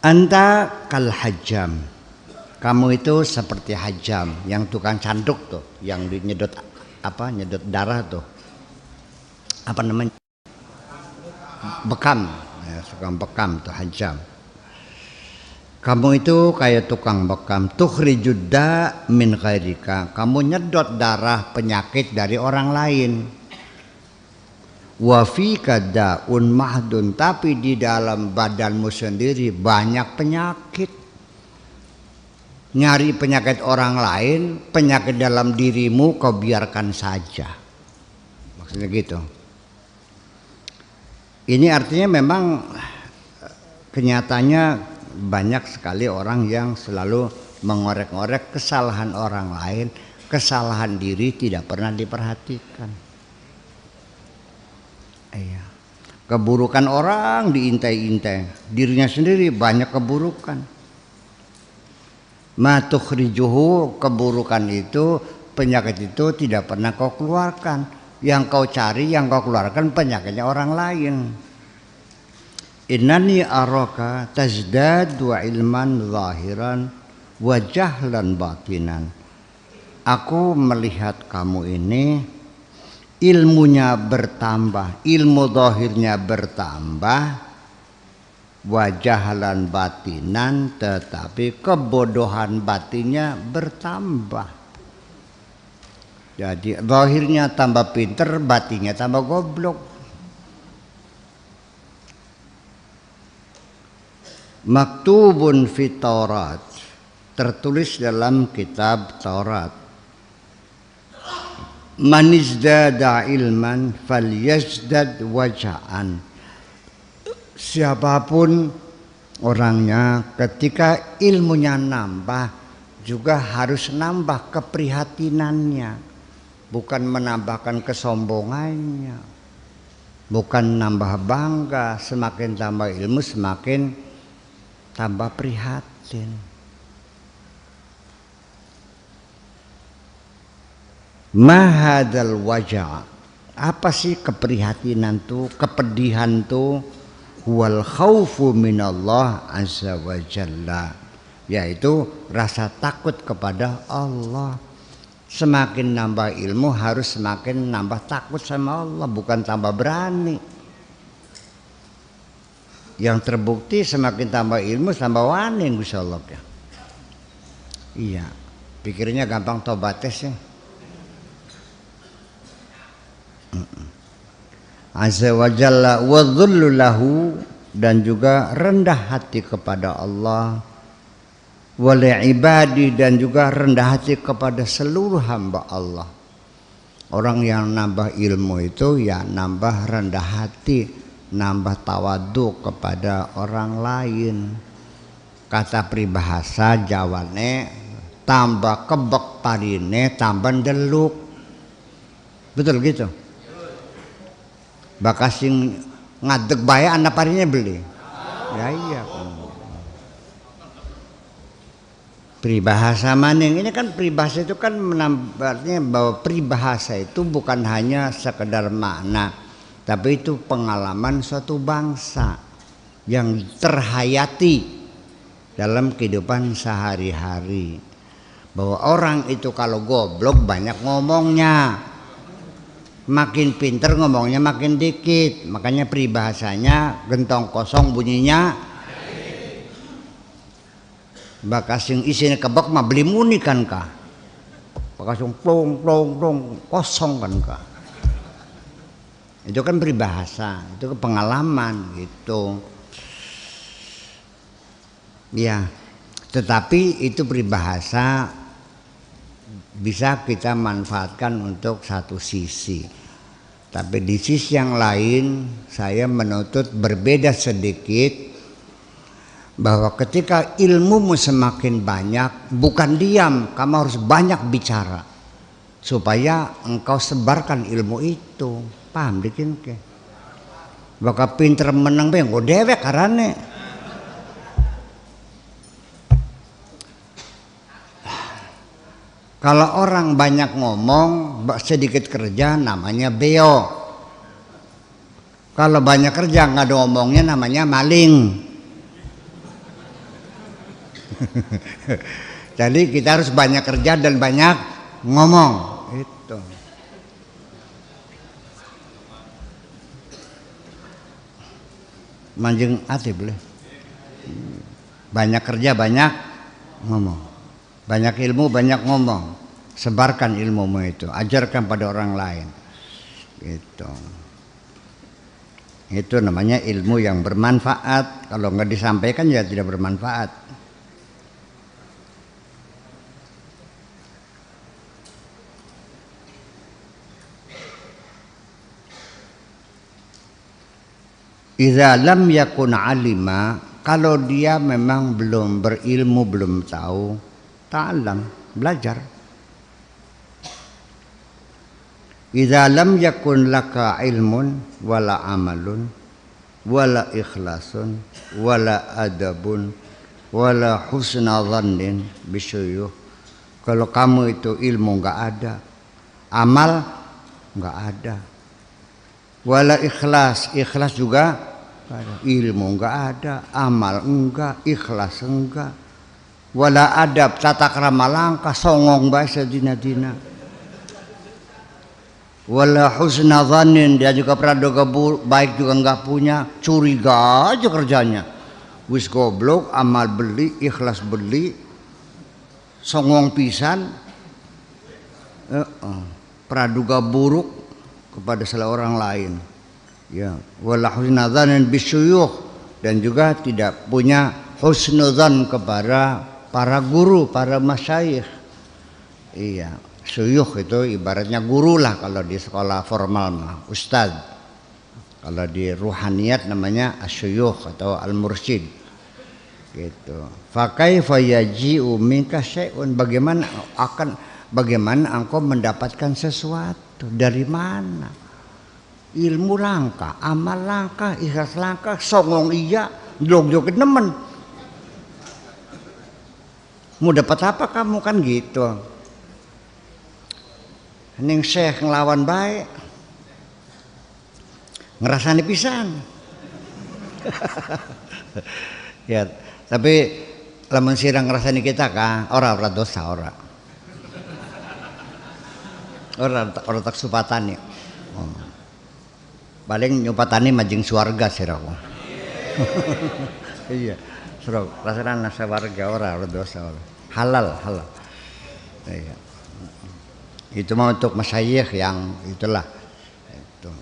Anta kal hajjam. Kamu itu seperti hajjam, yang tukang canduk tuh, yang nyedot nyedot darah tuh. Apa namanya? Bekam. Ya, tukang bekam tuh hajjam. Kamu itu kayak tukang bekam. Tukhrijudda min ghairika. Kamu nyedot darah penyakit dari orang lain. Wa fika da'un mahdun, tapi di dalam badanmu sendiri banyak penyakit. Nyari penyakit orang lain, penyakit dalam dirimu kau biarkan saja. Maksudnya gitu. Ini artinya memang kenyataannya banyak sekali orang yang selalu mengorek-ngorek kesalahan orang lain, kesalahan diri tidak pernah diperhatikan. Iya. Keburukan orang diintai-intai, dirinya sendiri banyak keburukan. Ma tukhrijuhu, keburukan itu, penyakit itu tidak pernah kau keluarkan. Yang kau cari, yang kau keluarkan penyakitnya orang lain. Innani araka tazdadu ilman zahiran wa jahlan batinan. Aku melihat kamu ini ilmunya bertambah, ilmu zahirnya bertambah, wa jahlan batinan, tetapi kebodohan batinnya bertambah. Jadi zahirnya tambah pinter, batinnya tambah goblok. Maktubun fi Taurat, tertulis dalam kitab Taurat. Man izdada ilman falyazdad waja'an. Siapapun orangnya ketika ilmunya nambah juga harus nambah keprihatinannya. Bukan menambahkan kesombongannya, bukan nambah bangga. Semakin tambah ilmu semakin tambah prihatin. Mahadal wajah, apa sih keprihatinan tuh, kepedihan tuh? Wal khaufu minallah azza wa jalla, yaitu rasa takut kepada Allah. Semakin nambah ilmu harus semakin nambah takut sama Allah, bukan tambah berani. Yang terbukti semakin tambah ilmu tambah wani insyaallah ya. Iya, pikirnya gampang tobates ya. Azza wa jalla wa dhullu lahu, dan juga rendah hati kepada Allah. Wal ibadi, dan juga rendah hati kepada seluruh hamba Allah. Orang yang nambah ilmu itu ya nambah rendah hati, nambah tawadhu kepada orang lain. Kata peribahasa Jawane, tambah kebek parine tambah deluk. Betul gitu? Bakasing ngadeg bae anak parine beli. Ya iya. Peribahasa maning ini kan, peribahasa itu kan menambahnya bahwa peribahasa itu bukan hanya sekedar makna, tapi itu pengalaman suatu bangsa yang terhayati dalam kehidupan sehari-hari. Bahwa orang itu kalau goblok banyak ngomongnya, makin pinter ngomongnya makin dikit. Makanya peribahasanya gentong kosong bunyinya. Bakasing isinya kebak mah beli muni kan kah? Bakasing plong plong plong kosong kan kah? Itu kan peribahasa, itu pengalaman gitu. Ya, tetapi itu peribahasa bisa kita manfaatkan untuk satu sisi. Tapi di sisi yang lain saya menuntut berbeda sedikit, bahwa ketika ilmumu semakin banyak, bukan diam, kamu harus banyak bicara supaya engkau sebarkan ilmu itu. Paham bikin ke? Bakal pinter menang be engko dewek karane. Kalau orang banyak ngomong, sedikit kerja, namanya beo. Kalau banyak kerja nggak ada ngomongnya, namanya maling. Jadi kita harus banyak kerja dan banyak ngomong. Itu. Manjing ati boleh. Banyak kerja banyak ngomong. Banyak ilmu banyak ngomong. Sebarkan ilmumu itu, ajarkan pada orang lain. Gitu. Itu namanya ilmu yang bermanfaat. Kalau nggak disampaikan ya tidak bermanfaat. Idza lam yakun alima, kalau dia memang belum berilmu, belum tahu, ta'allam, belajar. Idza lam yakun laka ilmun wala amalun wala ikhlasun wala adabun wala husna dhannin bisyuyuh. Kalau kamu itu ilmu enggak ada, amal enggak ada, wala ikhlas, ikhlas juga ada. Ilmu enggak ada, amal enggak, ikhlas enggak, wala adab, tata krama langkah, songong bae sadina-dina. Wala husna dhannin, dia juga praduga baik juga enggak punya, curiga aja kerjanya. Wis goblok, amal beli, ikhlas beli, songong pisan, praduga buruk kepada seorang lain. Ya, wala husna dhannin bisyuyukh, dan juga tidak punya husnudzan kepada para guru, para masyayikh. Iya. Syuyukh itu ibaratnya guru lah kalau di sekolah formal mah, ustaz. Kalau di ruhaniyat namanya asyuyukh atau al-mursyid. Gitu. Fa kaifa yaji'u minka syai'un, bagaimana engkau mendapatkan sesuatu, dari mana? Ilmu langka, amal langka, ikhlas langka, songong iya, jog-jog nemen. Mau dapat apa kamu kan gitu. Ning syekh ngelawan baik, ngerasani pisan. Ya, tapi lamun sirang ngerasani kita kan, ora dosa ora tak supatani. Paling nyupatani majeng swarga siraku. Iya, sira rasana sawarga ora dosa ora. Halal. Iya. Itu mah untuk masyayikh yang itulah. Itu.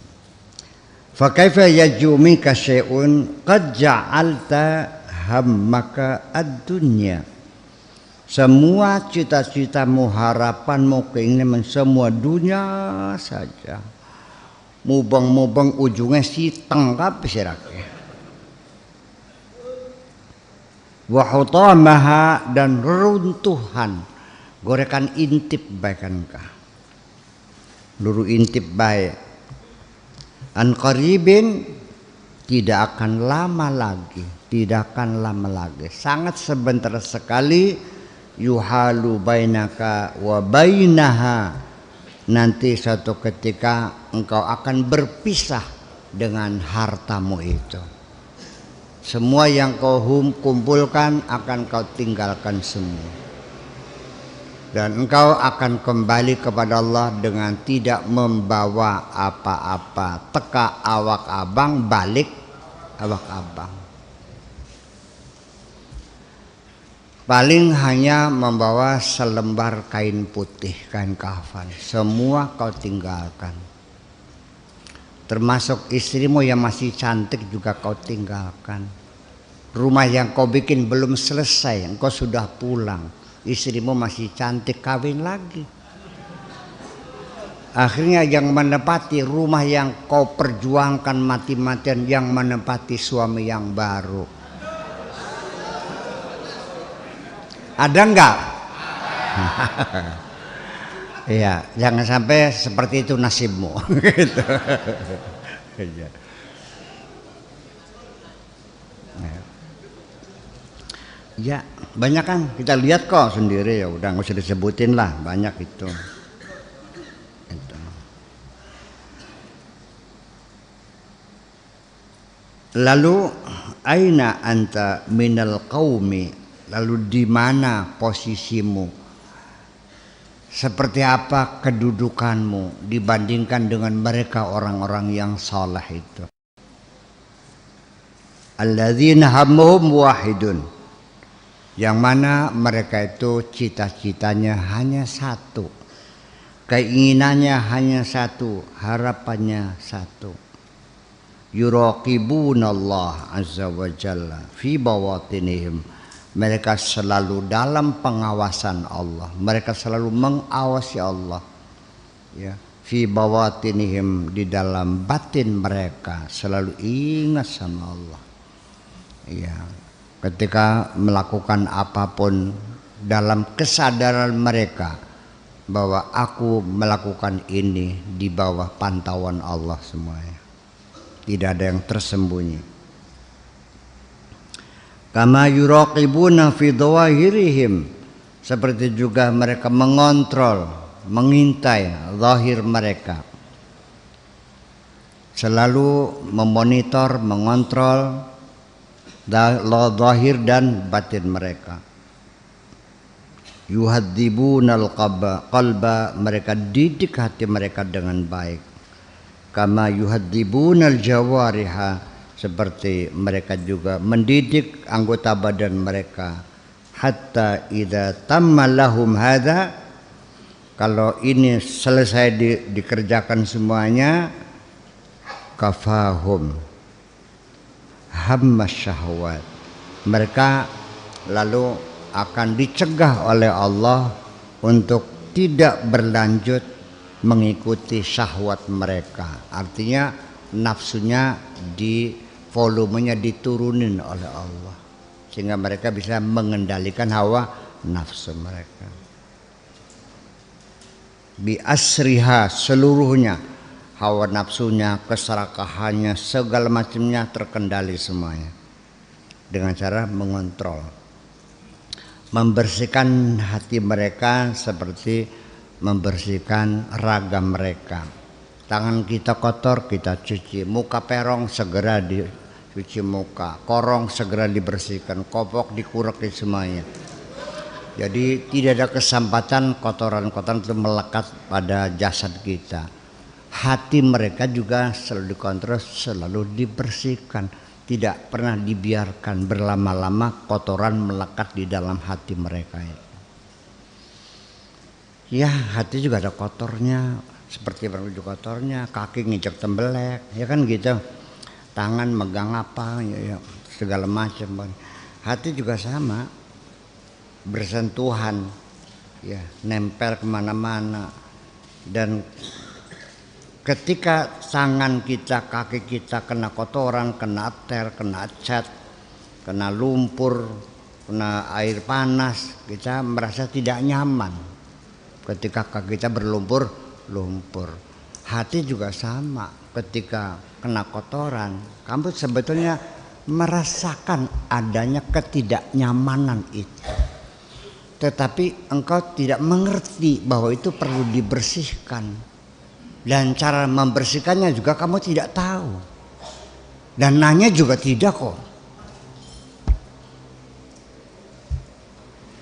Fa kaifa yajumika syai'un qad ja'alta hammaka ad-dunya. Semua cita-citamu, harapanmu, keinginan semua dunia saja. Mubeng-mubeng ujungnya siteng kabeh sirake. Wa hutamaha, dan reruntuhan, gorekan intip baikan ka. Luru intip baik, an qaribin, tidak akan lama lagi, sangat sebentar sekali, yuhalu bainaka wa bainaha, nanti suatu ketika engkau akan berpisah dengan hartamu itu. Semua yang kau kumpulkan akan kau tinggalkan semua. Dan engkau akan kembali kepada Allah dengan tidak membawa apa-apa. Teka awak abang, balik awak abang. Paling hanya membawa selembar kain putih, kain kafan. Semua kau tinggalkan. Termasuk istrimu yang masih cantik juga kau tinggalkan. Rumah yang kau bikin belum selesai, engkau sudah pulang. Istrimu masih cantik, kawin lagi. Akhirnya yang menepati rumah yang kau perjuangkan mati-matian, yang menepati suami yang baru. Ada enggak? Iya, jangan sampai seperti itu nasibmu. Gitu. Ya, banyak kan kita lihat kok sendiri, ya udah nggak usah disebutin lah, banyak itu. Lalu aina anta minal qaumi Lalu di mana posisimu? Seperti apa kedudukanmu dibandingkan dengan mereka orang-orang yang saleh itu? Alladzina hammuhum wahidun. Yang mana mereka itu cita-citanya hanya satu. Keinginannya hanya satu, harapannya satu. Yuraqibunallah azza wa jalla fi bawatinihim. Mereka selalu dalam pengawasan Allah. Mereka selalu mengawasi Allah. Ya, fi bawatinihim, di dalam batin mereka selalu ingat sama Allah. Ya, ketika melakukan apapun dalam kesadaran mereka bahwa aku melakukan ini di bawah pantauan Allah semuanya. Tidak ada yang tersembunyi. Kama yuraqibuna fi dhawahirihim, seperti juga mereka mengontrol, mengintai zahir mereka. Selalu memonitor, mengontrol zahir dan batin mereka. Yuhadzibunal qalba, mereka didik hati mereka dengan baik. Kama yuhadzibunal jawariha, seperti mereka juga mendidik anggota badan mereka. Hatta idza tamma lahum hadza, kalau ini selesai dikerjakan semuanya, kafahum hammas syahwat, mereka lalu akan dicegah oleh Allah untuk tidak berlanjut mengikuti syahwat mereka. Artinya nafsunya volumenya diturunin oleh Allah, sehingga mereka bisa mengendalikan hawa nafsu mereka. Bi asriha, seluruhnya, hawa nafsunya, keserakahannya, segala macamnya terkendali semuanya dengan cara mengontrol, membersihkan hati mereka seperti membersihkan raga mereka. Tangan kita kotor, kita cuci. Muka perong, segera dicuci muka. Korong segera dibersihkan. Kopok dikurek semuanya. Jadi tidak ada kesempatan kotoran-kotoran itu melekat pada jasad kita. Hati mereka juga selalu dikontrol, selalu dibersihkan. Tidak pernah dibiarkan berlama-lama kotoran melekat di dalam hati mereka. Ya, hati juga ada kotornya. Seperti baju kotornya, kaki nginjek tembelek, ya kan gitu. Tangan megang apa, ya, segala macam. Hati juga sama, bersentuhan, ya, nempel kemana-mana. Dan ketika tangan kita, kaki kita kena kotoran, kena ter, kena cat, kena lumpur, kena air panas, kita merasa tidak nyaman. Ketika kaki kita berlumpur, hati juga sama. Ketika kena kotoran, kamu sebetulnya merasakan adanya ketidaknyamanan itu, tetapi engkau tidak mengerti bahwa itu perlu dibersihkan, dan cara membersihkannya juga kamu tidak tahu, dan nanya juga tidak kok.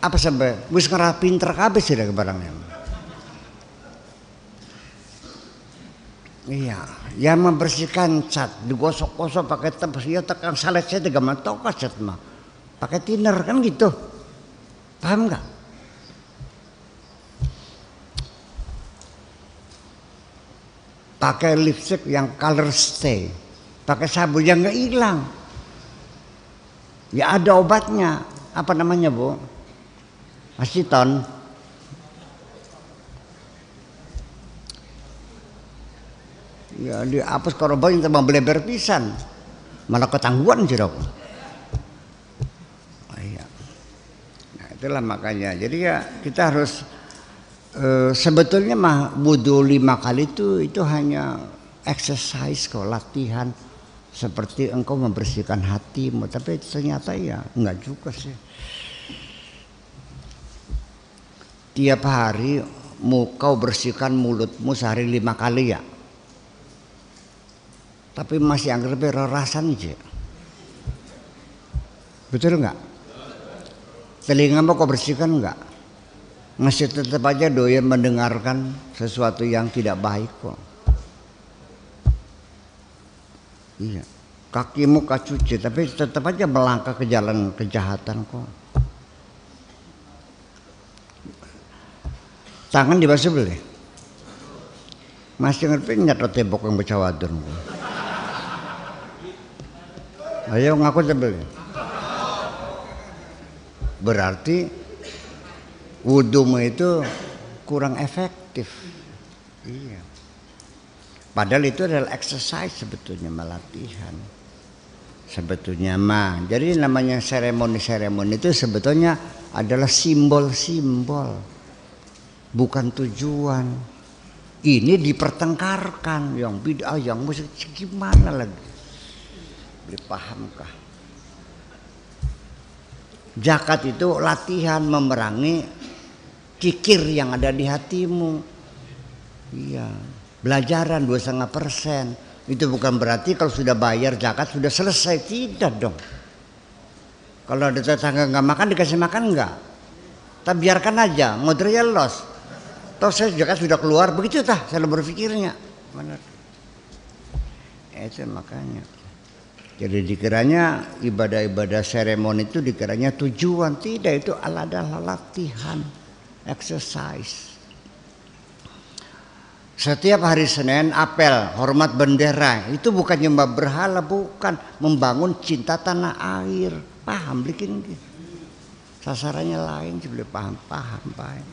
Apa sampai wis ngerapin terkabeh sih dari barangnya. Iya, yang membersihkan cat digosok-gosok pakai tebas, ya tekan salet saya juga mantok cat mah, pakai thinner kan gitu, paham nggak? Pakai lipstick yang color stay, pakai sabun yang nggak hilang, ya ada obatnya, apa namanya bu? Aseton. Ya dihapus korban yang terbang beleber pisan, malah ketangguhan sih dok. Oh, iya. Nah itulah makanya. Jadi ya kita harus sebetulnya mah wudhu 5 kali itu hanya exercise kok, latihan seperti engkau membersihkan hatimu. Tapi ternyata ya enggak juga sih. Tiap hari kau bersihkan mulutmu sehari 5 kali ya. Tapi masih anggap rerasan aja. Betul enggak? Telingamu kau bersihkan enggak? Masih tetap aja doyan mendengarkan sesuatu yang tidak baik kok. Iya. Kakimu kau cuci tapi tetap aja melangkah ke jalan kejahatan kok. Tangan dibasuh boleh? Masih ngerti nyatot tembok yang bercawadun. Ayo ngaku sebelum. Berarti wudumu itu kurang efektif. Iya. Padahal itu adalah exercise sebetulnya, latihan. Sebetulnya mah. Jadi namanya seremoni-seremoni itu sebetulnya adalah simbol-simbol. Bukan tujuan. Ini dipertengkarkan yang bid'ah, yang musik gimana lagi? Boleh pahamkah? Zakat itu latihan memerangi kikir yang ada di hatimu. Iya, belajaran 2,5%. Itu bukan berarti kalau sudah bayar zakat sudah selesai, tidak dong. Kalau ada tetangga nggak makan dikasih makan nggak? Tapi biarkan aja, modalnya loss. Toh saya zakat sudah keluar, begitu tah saya berpikirnya. Benar. Itu makanya. Jadi dikiranya ibadah-ibadah seremoni itu dikiranya tujuan, tidak, itu adalah latihan, exercise. Setiap hari Senin apel hormat bendera, itu bukan nyembah berhala, bukan, membangun cinta tanah air. Paham bikin gitu. Sasarannya lain, boleh paham baik.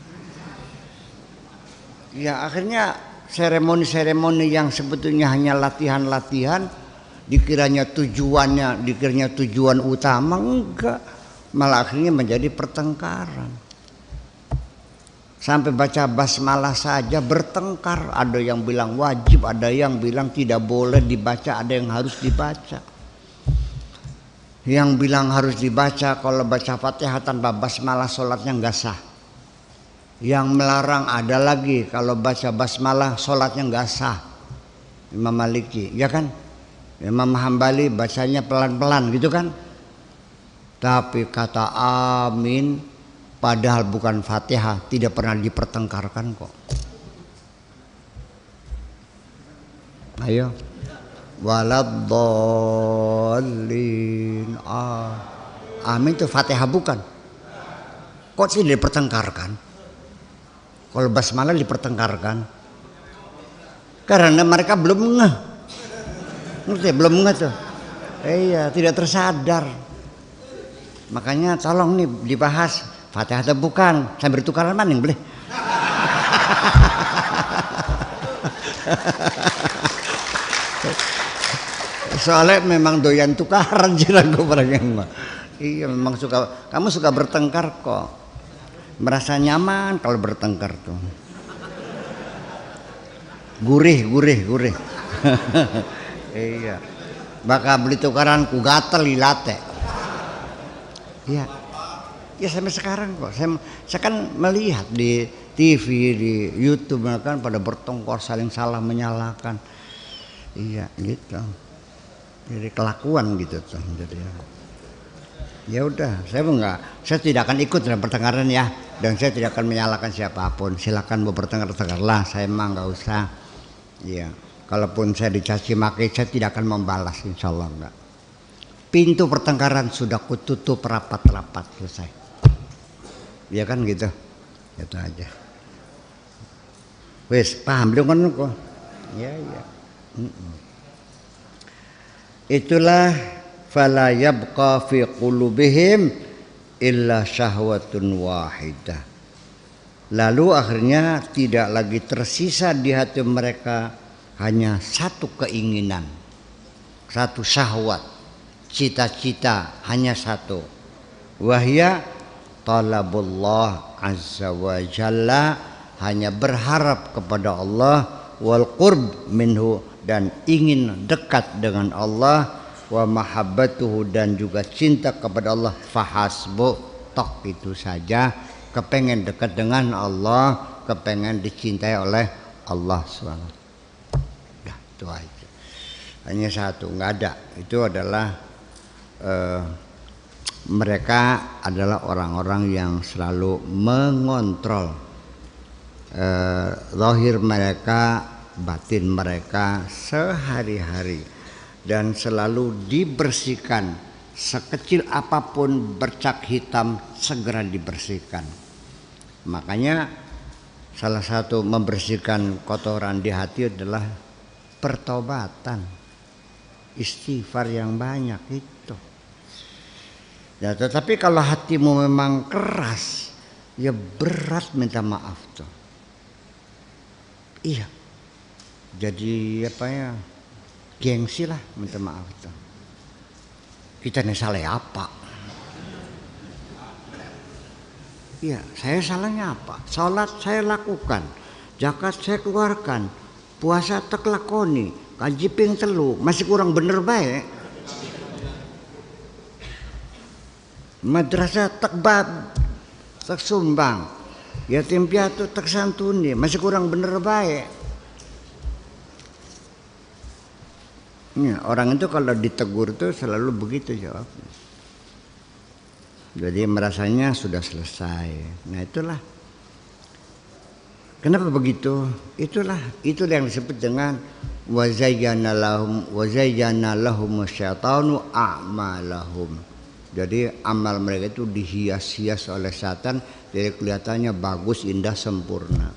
Ya akhirnya seremoni-seremoni yang sebetulnya hanya latihan-latihan dikiranya tujuan utama, enggak, malah akhirnya menjadi pertengkaran. Sampai baca basmalah saja bertengkar, ada yang bilang wajib, ada yang bilang tidak boleh dibaca, ada yang harus dibaca. Yang bilang harus dibaca, kalau baca Fatihah tanpa basmalah sholatnya enggak sah. Yang melarang ada lagi, kalau baca basmalah sholatnya enggak sah. Imam Maliki, ya kan? Imam Hambali bacanya pelan-pelan gitu kan. Tapi kata amin padahal bukan Fatihah tidak pernah dipertengkarkan kok. Ayo. Waladdallin. Amin itu Fatihah bukan. Kok sih dipertengkarkan? Kalau basmalah dipertengkarkan. Karena mereka belum ngeh. Ngerti? Belum ngeh tuh. Iya, tidak tersadar. Makanya tolong nih dibahas Fatihah atau bukan. Saya bertukaran maning boleh. Soalnya memang doyan tukaran jirago barang. Iya, memang suka. Kamu suka bertengkar kok. Merasa nyaman kalau bertengkar tuh. Gurih. Iya. Bakal beli tukaran ku gatel ilate. Iya. Ya sampai sekarang kok. Saya kan melihat di TV, di YouTube kan pada bertengkar saling salah menyalahkan. Iya, gitu. Jadi kelakuan gitu tuh. Jadi ya udah, saya tidak akan ikut dalam pertengkaran ya, dan saya tidak akan menyalahkan siapapun. Silakan mau bertengkar-tengkarlah, saya emang nggak usah. Iya, kalaupun saya dicaci maki, saya tidak akan membalas, insya Allah enggak. Pintu pertengkaran sudah kututup rapat-rapat, selesai. Ya kan gitu, itu aja. Wes paham dong kok? Ya. Itulah fala yabqa fi qulubihim illa syahwatun wahidah. Lalu akhirnya tidak lagi tersisa di hati mereka hanya satu keinginan, satu syahwat, cita-cita hanya satu. Wahya talabullah azza wa jalla, hanya berharap kepada Allah, wal qurb minhu, dan ingin dekat dengan Allah, wa mahabbatuhu, dan juga cinta kepada Allah, fahasbu, tok itu saja. Kepengen dekat dengan Allah, kepengen dicintai oleh Allah SWT. Ya, itu aja. Hanya satu, nggak ada. Itu adalah Mereka adalah orang-orang yang selalu mengontrol zahir mereka, batin mereka sehari-hari, dan selalu dibersihkan. Sekecil apapun bercak hitam segera dibersihkan. Makanya salah satu membersihkan kotoran di hati adalah pertobatan, istighfar yang banyak itu. Ya, tetapi kalau hatimu memang keras, ya berat minta maaf tuh. Iya, jadi apa ya, gengsi lah minta maaf tuh. Kita nih salah apa? Iya, saya salahnya apa? Salat saya lakukan, zakat saya keluarkan, puasa tak lakoni, kaji ping telu, masih kurang bener baik. Madrasah tak sumbang, yatim piatu tak santuni, masih kurang bener baik. Ya, orang itu kalau ditegur tuh selalu begitu jawabnya. Jadi merasanya sudah selesai. Nah itulah. Kenapa begitu? Itu yang disebut dengan wazayyana lahum syaitanu a'malahum. Jadi amal mereka itu dihias-hias oleh setan, jadi kelihatannya bagus, indah, sempurna.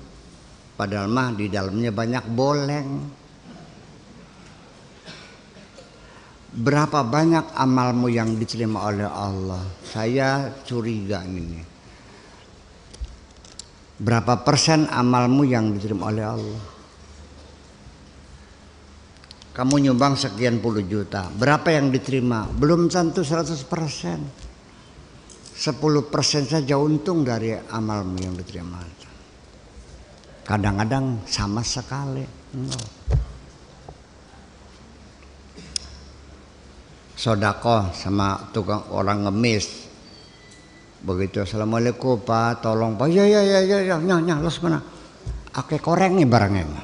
Padahal mah di dalamnya banyak boleng. Berapa banyak amalmu yang diterima oleh Allah? Saya curiga ini. Berapa persen amalmu yang diterima oleh Allah? Kamu nyumbang sekian puluh juta, berapa yang diterima? Belum tentu 100%. 10% saja untung dari amalmu yang diterima. Kadang-kadang sama sekali. Sodako sama tukang orang ngemis, begitu, assalamualaikum pak, tolong pak, ya, los mana, ake koreng nih barangnya,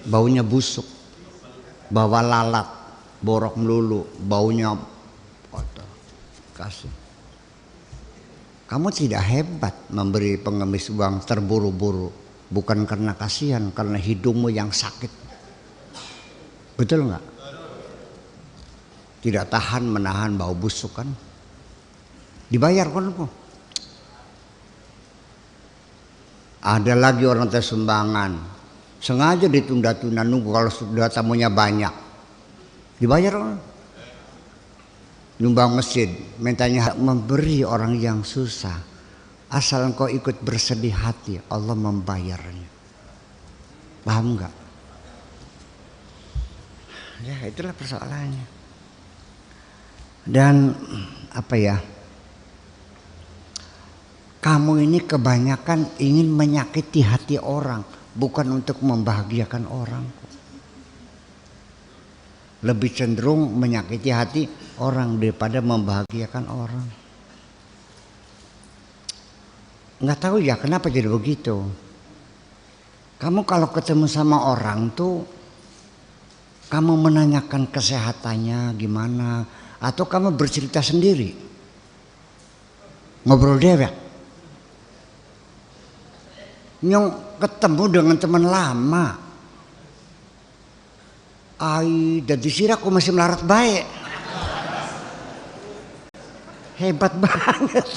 baunya busuk, bawa lalat, borok melulu, baunya kotor, kasih. Kamu tidak hebat memberi pengemis uang terburu-buru, bukan karena kasihan, karena hidungmu yang sakit, betul nggak? Tidak tahan menahan bau busuk kan, dibayar kan kok. Ada lagi orang teh sumbangan, sengaja ditunda-tunda nunggu kalau sudah tamunya banyak, dibayar kan. Nyumbang masjid, mintanya memberi orang yang susah, asal engkau ikut bersedih hati, Allah membayarnya. Paham nggak? Ya itulah persoalannya. Dan apa ya, kamu ini kebanyakan ingin menyakiti hati orang, bukan untuk membahagiakan orang. Lebih cenderung menyakiti hati orang daripada membahagiakan orang. Nggak tahu ya kenapa jadi begitu. Kamu kalau ketemu sama orang tuh, kamu menanyakan kesehatannya gimana, atau kamu bercerita sendiri, ngobrol dewek. Nyong ketemu dengan teman lama, ai dan disira aku masih melarat baik, hebat banget.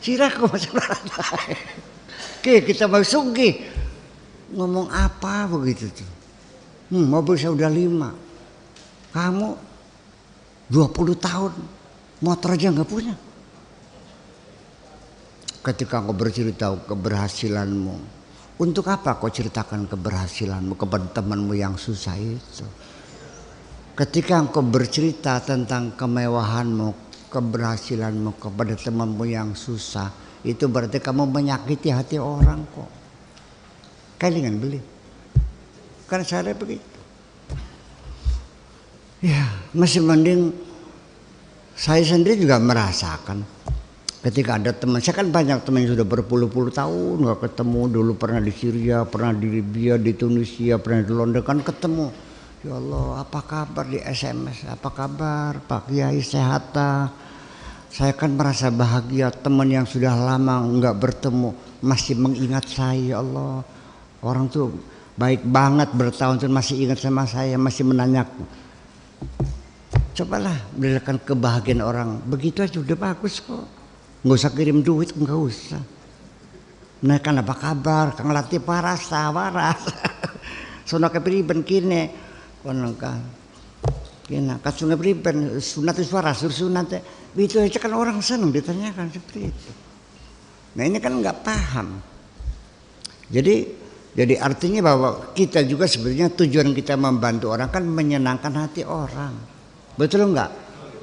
Sira aku masih melarat baik. Oke, kita mau sugih, ngomong apa begitu tuh? Mobil saya udah 5, kamu 20 tahun motor aja nggak punya. Ketika kau bercerita keberhasilanmu, untuk apa kau ceritakan keberhasilanmu kepada temanmu yang susah itu? Ketika kau bercerita tentang kemewahanmu, keberhasilanmu kepada temanmu yang susah, itu berarti kamu menyakiti hati orang kok. Kalian beli, kan saya begitu. Ya, masih mending saya sendiri juga merasakan ketika ada teman, saya kan banyak teman yang sudah berpuluh-puluh tahun nggak ketemu, dulu pernah di Syria, pernah di Libya, di Tunisia, pernah di London, kan ketemu. Ya Allah, apa kabar di SMS, apa kabar Pak Kiai, sehat? Saya kan merasa bahagia, teman yang sudah lama nggak bertemu masih mengingat saya. Ya Allah, orang tuh baik banget, bertahun-tahun masih ingat sama saya, masih menanyaku. Cobalah melihatkan kebahagiaan orang, begitu aja udah bagus kok. Nggak usah kirim duit, nggak usah. Nah kan apa kabar, Kang Latif waras. Sono kepriben kene, kono kan. Kena kasuna priben sunat itu waras, sunat itu aja kan orang senang ditanyakan seperti itu. Nah ini kan nggak paham. Jadi artinya bahwa kita juga sebenarnya tujuan kita membantu orang kan menyenangkan hati orang. Betul enggak?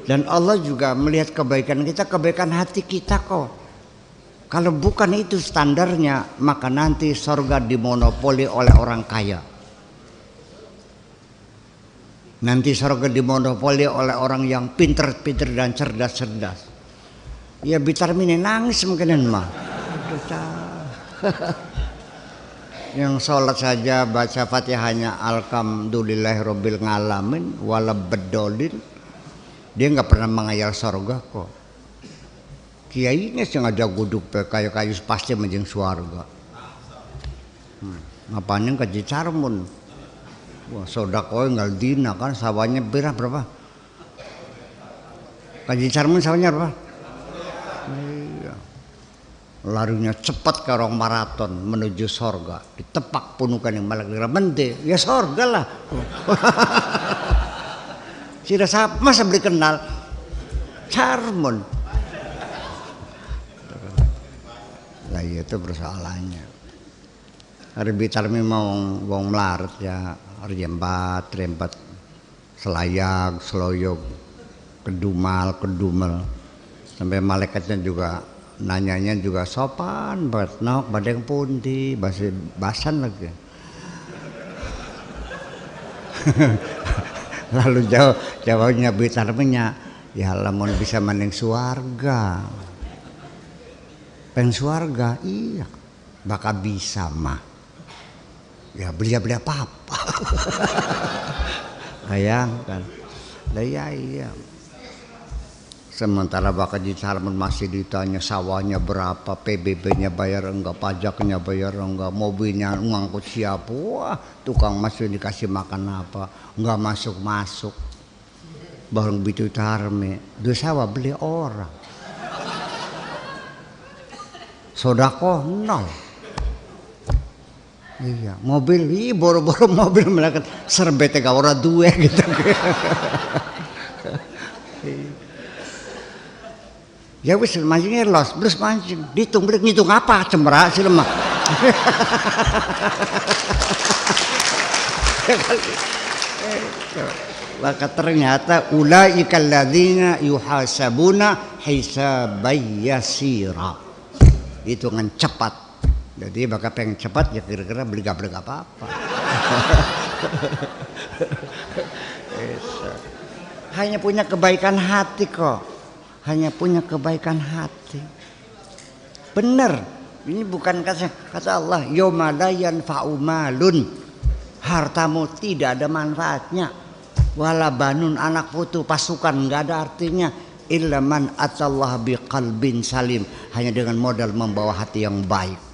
Dan Allah juga melihat kebaikan kita, kebaikan hati kita kok. Kalau bukan itu standarnya, maka nanti surga dimonopoli oleh orang kaya. Nanti surga dimonopoli oleh orang yang pinter-pinter dan cerdas-cerdas. Ya Bitarmine nangis mungkin mah. Yang sholat saja baca Fatihahnya alhamdulillahirabbil alamin walabeddolin, dia nggak pernah mengayal surga kok. Kiainya sengaja guduk kayu-kayu pasti menjeng surga. Ngapain kaji carmun? Wah sodakoi nggak dina kan sawahnya berapa? Kaji carmun sawahnya berapa? Iya. Larinya cepat ke orang maraton menuju surga, ditepak punukan yang malak mente, ya surga lah. Sudah siapa masa beli kenal carmun. Lah itu persoalannya. Hari Bitarmi mau wong melarat ya, hari rembat selayag, seloyog, kedumel, sampai malaikatnya juga nanyanya juga sopan banget, nok badeng pundi, basan lagi. Lalu jawabnya Bitarminya, ya lamun bisa mending suarga. Pengen suarga, iya, bakal bisa mah. Ya beli apa-apa. Bayangkan, iya. Sementara bakal di Salman masih ditanya sawahnya berapa, PBB-nya bayar enggak, pajaknya bayar enggak, mobilnya ngangkut siapa, wah tukang masuk dikasih makan apa, enggak masuk. Bareng bitu tarme, dua sawah beli orang. Sodako nol. Iya, mobil, boro-boro mobil melakukan serbete gak ora duwe gitu. Ya wis mancingnya los, terus mancing, ngitung apa cemera sih lemah. Maka ternyata ulaikal ladzina yuhasabuna hisaban yasira. Hitungan cepat. Jadi bakal pengen cepat ya kira-kira beli apa-apa. Hanya punya kebaikan hati kok. Hanya punya kebaikan hati. Benar. Ini bukan kata Allah, yauma la yanfa'u malun. Hartamu tidak ada manfaatnya. Wala banun, anak putu, pasukan enggak ada artinya. Illa man atallaha biqalbin salim, hanya dengan modal membawa hati yang baik.